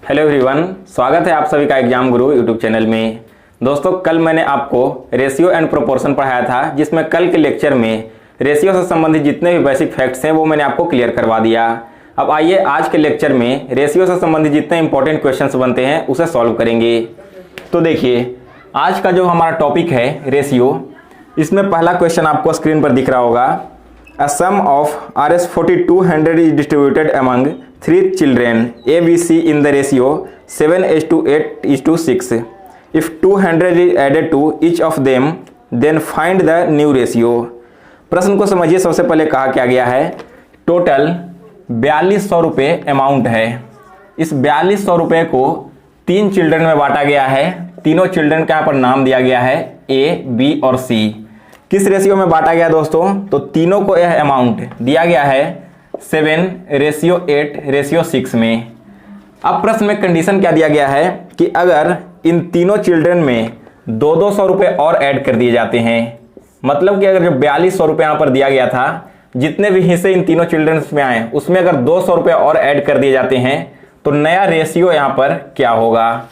Hello everyone, स्वागत है आप सभी का एग्जाम गुरु यूट्यूब चैनल में। दोस्तों, कल मैंने आपको रेशियो एंड प्रोपोर्शन पढ़ाया था, जिसमें कल के लेक्चर में रेशियो से संबंधित जितने भी बेसिक फैक्ट्स हैं वो मैंने आपको क्लियर करवा दिया। अब आइए आज के लेक्चर में रेशियो से संबंधित जितने इंपॉर्टेंट क्वेश्चंस बनते हैं उसे सॉल्व करेंगे। तो देखिए, आज का जो हमारा टॉपिक है रेशियो, इसमें पहला क्वेश्चन आपको स्क्रीन पर दिख रहा होगा। A sum of Rs4200 is distributed among 3 children ABC in the ratio 7:8:6. If 200 is added to each of them, then find the new ratio. प्रश्न को समझिए। सबसे पहले कहा क्या गया है, टोटल 4200 रुपये अमाउंट है। इस 4200 रुपये को 3 चिल्ड्रन में बांटा गया है। तीनों चिल्ड्रन का यहाँ पर नाम दिया गया है A, B और C। किस रेशियो में बांटा गया दोस्तों, तो तीनों को यह अमाउंट दिया गया है 7:8:6 में। अब प्रश्न में कंडीशन क्या दिया गया है कि अगर इन तीनों चिल्ड्रन में 200 रुपये और ऐड कर दिए जाते हैं, मतलब कि अगर जो 4200 रुपये यहाँ पर दिया गया था, जितने भी हिस्से इन तीनों चिल्ड्रन में आए उसमें अगर 200 रुपये और ऐड कर दिए जाते हैं तो नया रेशियो यहाँ पर क्या होगा।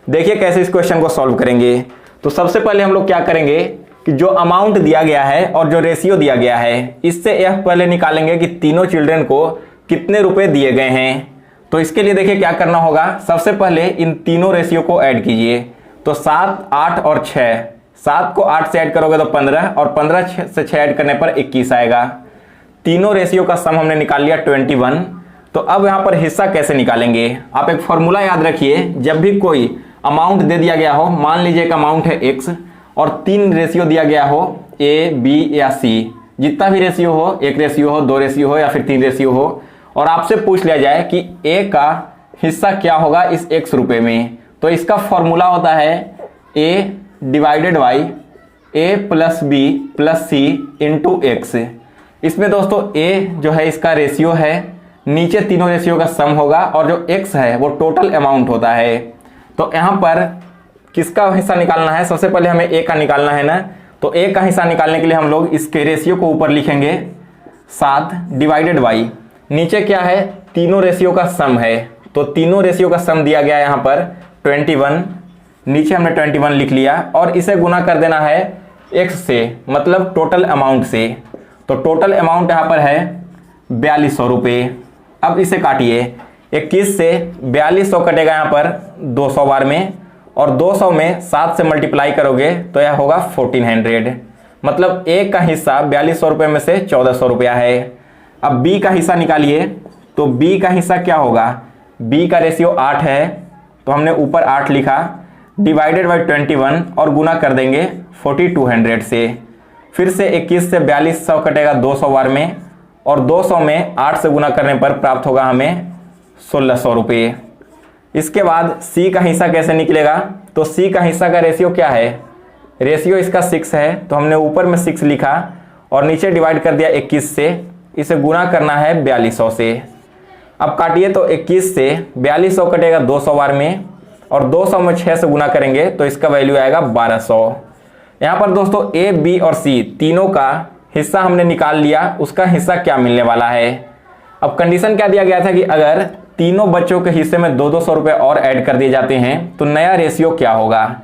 देखिए कैसे इस क्वेश्चन को सॉल्व करेंगे। तो सबसे पहले हम लोग क्या करेंगे कि जो अमाउंट दिया गया है और जो रेशियो दिया गया है, इससे यह पहले निकालेंगे कि तीनों चिल्ड्रन को कितने रुपए दिए गए हैं। तो इसके लिए देखिए क्या करना होगा। सबसे पहले इन तीनों रेशियो को ऐड कीजिए। तो 7, 8 और 6, 7 को 8 से ऐड करोगे तो 15 और 15 से 6 ऐड करने पर 21 आएगा। तीनों रेशियो का सम हमने निकाल लिया 21। तो अब यहाँ पर हिस्सा कैसे निकालेंगे, आप एक फॉर्मूला याद रखिए। जब भी कोई अमाउंट दे दिया गया हो, मान लीजिए एक अमाउंट है x और 3 रेशियो दिया गया हो A, B या C, जितना भी रेशियो हो, 1 रेशियो हो, 2 रेशियो हो या फिर 3 रेशियो हो, और आपसे पूछ लिया जाए कि A का हिस्सा क्या होगा इस x रुपए में, तो इसका फॉर्मूला होता है A divided by A plus B plus C into x। इसमें दोस्तों A जो है इसका रेशियो है, नीचे तीनों रेशियो का सम होगा और जो x है वो टोटल अमाउंट होता है। तो यहाँ पर किसका हिस्सा निकालना है, सबसे पहले हमें A का निकालना है ना। तो A का हिस्सा निकालने के लिए हम लोग इसके रेशियो को ऊपर लिखेंगे 7 डिवाइडेड बाई, नीचे क्या है, तीनों रेशियो का सम है। तो तीनों रेशियो का सम दिया गया है यहाँ पर 21, नीचे हमने 21 लिख लिया और इसे गुना कर देना है x से, मतलब टोटल अमाउंट से। तो टोटल अमाउंट यहाँ पर है 4200 रुपये। अब इसे काटिए, 21 से 4200 कटेगा यहाँ पर 200 बार में, और 200 में 7 से मल्टीप्लाई करोगे तो यह होगा 1400, मतलब A का हिस्सा 4200 रुपये में से 1400 रुपया है। अब B का हिस्सा निकालिए। तो B का हिस्सा क्या होगा, B का रेशियो 8 है, तो हमने ऊपर 8 लिखा, डिवाइडेड बाई 21 और गुना कर देंगे 4200 से। फिर से 21 से 4200 कटेगा 200 बार में, और 200 में 8 से गुना करने पर प्राप्त होगा हमें 1600 रुपये। इसके बाद C का हिस्सा कैसे निकलेगा, तो C का हिस्सा का रेशियो क्या है, रेशियो इसका 6 है, तो हमने ऊपर में 6 लिखा और नीचे डिवाइड कर दिया 21 से। इसे गुना करना है 4200 से। अब काटिए, तो 21 से 4200 कटेगा 200 बार में, और 200 में 6 से गुना करेंगे तो इसका वैल्यू आएगा 1200। यहाँ पर दोस्तों A, B और C तीनों का हिस्सा हमने निकाल लिया, उसका हिस्सा क्या मिलने वाला है। अब कंडीशन क्या दिया गया था कि अगर तीनों बच्चों के हिस्से में 200 रुपये और ऐड कर दिए जाते हैं तो नया रेशियो क्या होगा।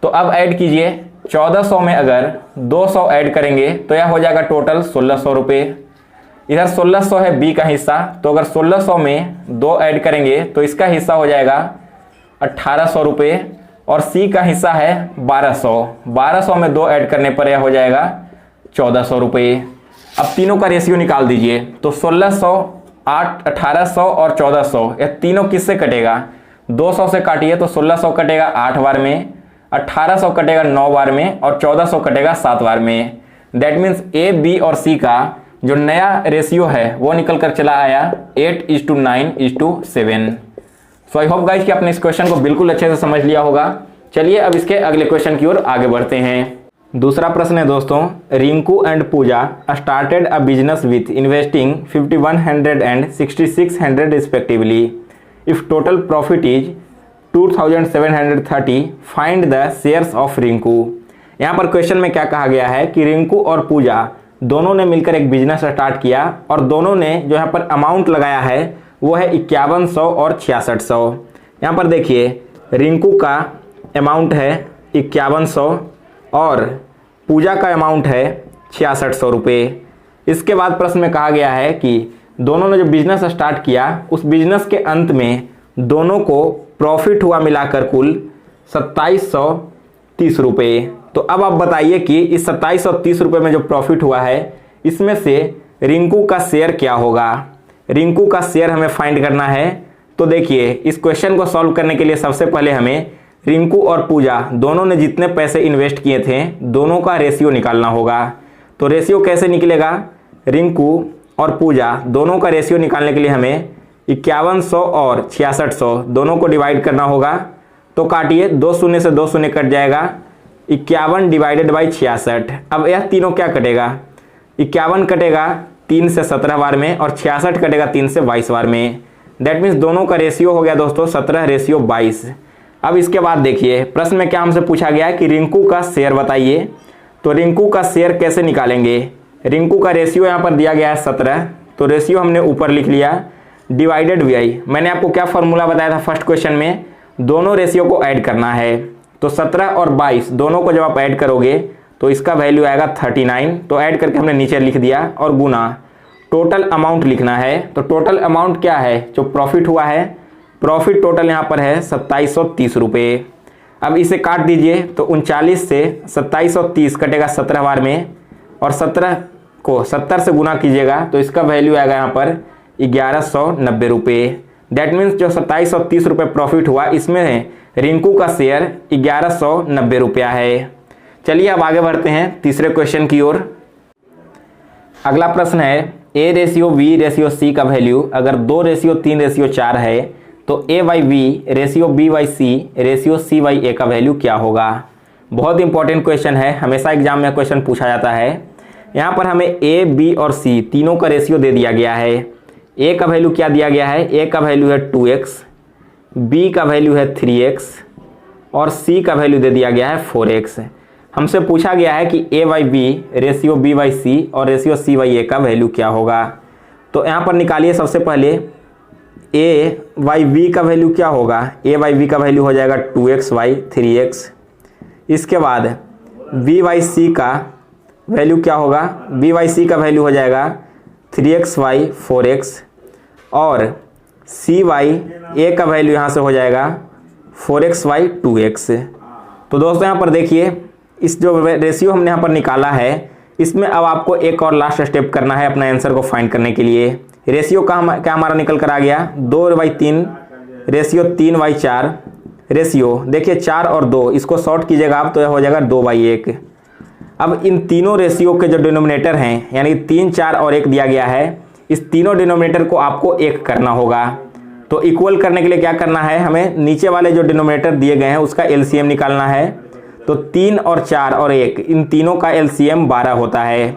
तो अब ऐड कीजिए, 1400 में अगर 200 ऐड करेंगे तो यह हो जाएगा टोटल 1600 रुपये। इधर 1600 है B का हिस्सा, तो अगर 1600 में 2 ऐड करेंगे तो इसका हिस्सा हो जाएगा 1800 रुपये, और C का हिस्सा है 1200 में 2 ऐड करने पर यह हो जाएगा 1400 रुपये। अब तीनों का रेशियो निकाल दीजिए। तो 1600, 1800 और 1400, यह तीनों किससे कटेगा, 200 से काटिए तो 1600 कटेगा 8 बार में, 1800 कटेगा 9 बार में, और 1400 कटेगा 7 बार में। दैट मीन्स A, B और C का जो नया रेशियो है वो निकल कर चला आया 8:9:7। सो आई होप गाइज कि आपने इस क्वेश्चन को बिल्कुल अच्छे से समझ लिया होगा। चलिए अब इसके अगले क्वेश्चन की ओर आगे बढ़ते हैं। दूसरा प्रश्न है दोस्तों, Rinku and Puja started a business with investing 5100 and 6600 respectively. If total profit is 2730, find the shares of Rinku. यहाँ पर क्वेश्चन में क्या कहा गया है कि रिंकू और पूजा दोनों ने मिलकर एक बिजनेस स्टार्ट किया, और दोनों ने जो यहाँ पर अमाउंट लगाया है वो है 5100 और 6600। यहाँ पर देखिए रिंकू का अमाउंट है 5100 और पूजा का अमाउंट है 6600 रुपये। इसके बाद प्रश्न में कहा गया है कि दोनों ने जो बिजनेस स्टार्ट किया उस बिजनेस के अंत में दोनों को प्रॉफिट हुआ मिलाकर कुल 2730 रुपये। तो अब आप बताइए कि इस 2730 रुपये में जो प्रॉफिट हुआ है इसमें से रिंकू का शेयर क्या होगा। रिंकू का शेयर हमें फाइंड करना है। तो देखिए इस क्वेश्चन को सॉल्व करने के लिए सबसे पहले हमें रिंकू और पूजा दोनों ने जितने पैसे इन्वेस्ट किए थे दोनों का रेशियो निकालना होगा। तो रेशियो कैसे निकलेगा, रिंकू और पूजा दोनों का रेशियो निकालने के लिए हमें 5100 और 6600 दोनों को डिवाइड करना होगा। तो काटिए, 2 शून्य से 2 शून्य कट जाएगा, 51 डिवाइडेड बाई 66। अब यह तीनों क्या कटेगा, 51 कटेगा 3 से 17 बार में और 66 कटेगा 3 से 22 बार में। दैट मीन्स दोनों का रेशियो हो गया दोस्तों 17:22। अब इसके बाद देखिए प्रश्न में क्या हमसे पूछा गया है कि रिंकू का शेयर बताइए। तो रिंकू का शेयर कैसे निकालेंगे, रिंकू का रेशियो यहाँ पर दिया गया है 17, तो रेशियो हमने ऊपर लिख लिया डिवाइडेड बाई, मैंने आपको क्या फॉर्मूला बताया था फर्स्ट क्वेश्चन में, दोनों रेशियो को ऐड करना है। तो 17 और 22 दोनों को जब आप ऐड करोगे तो इसका वैल्यू आएगा 39। तो ऐड करके हमने नीचे लिख दिया और गुना टोटल अमाउंट लिखना है। तो टोटल अमाउंट क्या है, जो प्रॉफिट हुआ है, प्रॉफिट टोटल यहाँ पर है 2730 रुपये। अब इसे काट दीजिए तो 39 से 2730 कटेगा 17 बार में और 17 को 70 से गुना कीजिएगा तो इसका वैल्यू आएगा यहाँ पर 1190 रुपये। दैट मीन्स जो 2730 रुपये प्रॉफिट हुआ इसमें रिंकू का शेयर 1190 रुपया है। चलिए अब आगे बढ़ते हैं तीसरे क्वेश्चन की ओर। अगला प्रश्न है A ratio B ratio C का वैल्यू अगर 2 रेशियो 3 रेशियो 4 है तो A by B ratio B by C ratio C by A का वैल्यू क्या होगा। बहुत इंपॉर्टेंट क्वेश्चन है, हमेशा एग्जाम में क्वेश्चन पूछा जाता है। यहाँ पर हमें A B और C तीनों का रेशियो दे दिया गया है। A का वैल्यू क्या दिया गया है, A का वैल्यू है 2x, B का वैल्यू है 3x और C का वैल्यू दे दिया गया है 4x। हमसे पूछा गया है कि A by B ratio B by C और रेशियो C बाई A का वैल्यू क्या होगा। तो यहाँ पर निकालिए सबसे पहले A बाई B का वैल्यू क्या होगा, A बाई B का वैल्यू हो जाएगा 2x बाई 3x। इसके बाद B बाई C का वैल्यू क्या होगा, B बाई C का वैल्यू हो जाएगा 3x बाई 4x और C बाई A का वैल्यू यहाँ से हो जाएगा 4x बाई 2x। तो दोस्तों यहाँ पर देखिए इस जो रेशियो हमने यहाँ पर निकाला है इसमें अब आपको एक और लास्ट स्टेप करना है अपना आंसर को फाइंड करने के लिए। रेशियो का क्या हमारा निकल कर आ गया 2/3 रेशियो 3/4 रेशियो देखिए 4 और 2 इसको शॉर्ट कीजिएगा आप तो यह हो जाएगा 2/1। अब इन तीनों रेशियो के जो डिनोमिनेटर हैं यानी 3, 4 और 1 दिया गया है, इस तीनों डिनोमिनेटर को आपको 1 करना होगा। तो इक्वल करने के लिए क्या करना है, हमें नीचे वाले जो डिनोमिनेटर दिए गए हैं उसका एलसीएम निकालना है। तो 3 और 4 और 1 इन तीनों का एलसीएम 12 होता है।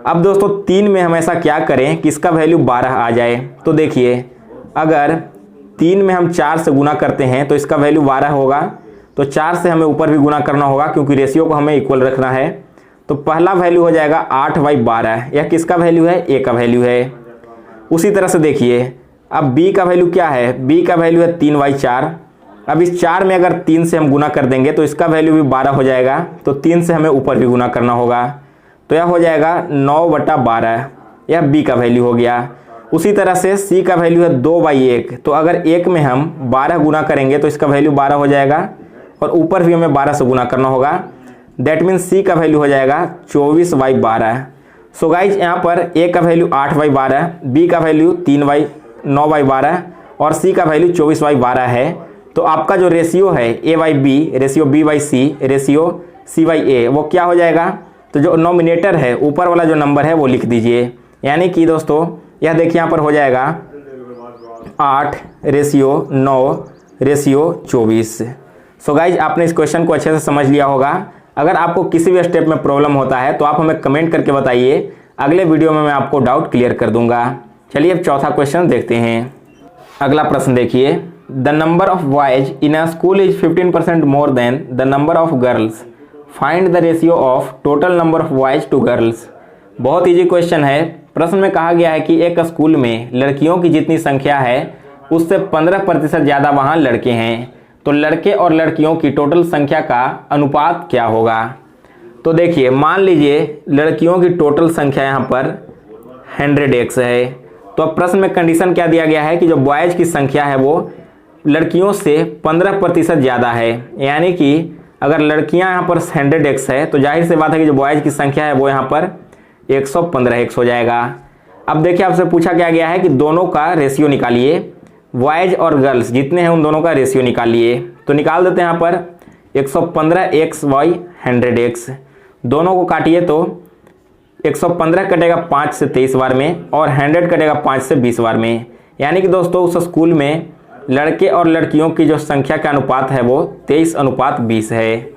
अब दोस्तों 3 में हमेशा क्या करें कि इसका वैल्यू 12 आ जाए। तो देखिए अगर 3 में हम 4 से गुना करते हैं तो इसका वैल्यू 12 होगा। तो 4 से हमें ऊपर भी गुना करना होगा क्योंकि रेशियो को हमें इक्वल रखना है। तो पहला वैल्यू हो जाएगा 8/12, यह किसका वैल्यू है, A का वैल्यू है। उसी तरह से देखिए अब B का वैल्यू क्या है, B का वैल्यू है 3/4। अब इस 4 में अगर 3 से हम गुना कर देंगे तो इसका वैल्यू भी 12 हो जाएगा। तो 3 से हमें ऊपर भी गुना करना होगा तो यह हो जाएगा 9/12, यह B का वैल्यू हो गया। उसी तरह से C का वैल्यू है 2/1। तो अगर 1 में हम 12 गुना करेंगे तो इसका वैल्यू 12 हो जाएगा और ऊपर भी हमें 12 से गुना करना होगा। दैट मीन्स C का वैल्यू हो जाएगा 24/12। सो गाइज यहाँ पर A का वैल्यू 8/12, B का वैल्यू 9/12 और C का वैल्यू 24/12 है। तो आपका जो रेशियो है A by B ratio B by C ratio C by A वो क्या हो जाएगा, तो जो नॉमिनेटर है ऊपर वाला जो नंबर है वो लिख दीजिए। यानी कि दोस्तों यह देखिए यहाँ पर हो जाएगा 8 रेशियो 9 रेशियो 24। सो गाइज आपने इस क्वेश्चन को अच्छे से समझ लिया होगा। अगर आपको किसी भी स्टेप में प्रॉब्लम होता है तो आप हमें कमेंट करके बताइए, अगले वीडियो में मैं आपको डाउट क्लियर कर दूंगा। चलिए अब चौथा क्वेश्चन देखते हैं। अगला प्रश्न देखिए, the number of boys in a school is 15% more than the number of girls, find the ratio of total number of boys to girls. बहुत ईजी क्वेश्चन है। प्रश्न में कहा गया है कि एक स्कूल में लड़कियों की जितनी संख्या है उससे 15% ज़्यादा वहाँ लड़के हैं। तो लड़के और लड़कियों की टोटल संख्या का अनुपात क्या होगा? तो देखिए, मान लीजिए लड़कियों की टोटल संख्या यहाँ पर 100x है। तो अब प्रश्न में कंडीशन क्या दिया गया है कि जो बॉयज़ की संख्या है वो लड़कियों से 15% ज़्यादा है। यानी कि अगर लड़कियां यहाँ पर 100x है तो जाहिर सी बात है कि जो बॉयज़ की संख्या है वो यहाँ पर 115x हो जाएगा। अब देखिए, आपसे पूछा क्या गया है कि दोनों का रेशियो निकालिए, बॉयज़ और गर्ल्स जितने हैं उन दोनों का रेशियो निकालिए। तो निकाल देते हैं यहाँ पर 115x बाई 100x, दोनों को काटिए तो 115 कटेगा 5 से 23 बार में और 100 कटेगा 5 से 20 बार में। यानी कि दोस्तों उस स्कूल में लड़के और लड़कियों की जो संख्या का अनुपात है वो 23:20 है।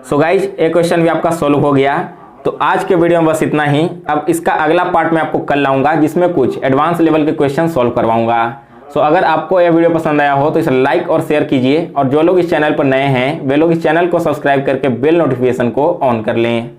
सो गाइज, एक क्वेश्चन भी आपका सॉल्व हो गया। तो आज के वीडियो में बस इतना ही। अब इसका अगला पार्ट मैं आपको कल लाऊंगा जिसमें कुछ एडवांस लेवल के क्वेश्चन सॉल्व करवाऊंगा। सो अगर आपको यह वीडियो पसंद आया हो तो इसे लाइक और शेयर कीजिए, और जो लोग इस चैनल पर नए हैं वे लोग इस चैनल को सब्सक्राइब करके बेल नोटिफिकेशन को ऑन कर लें।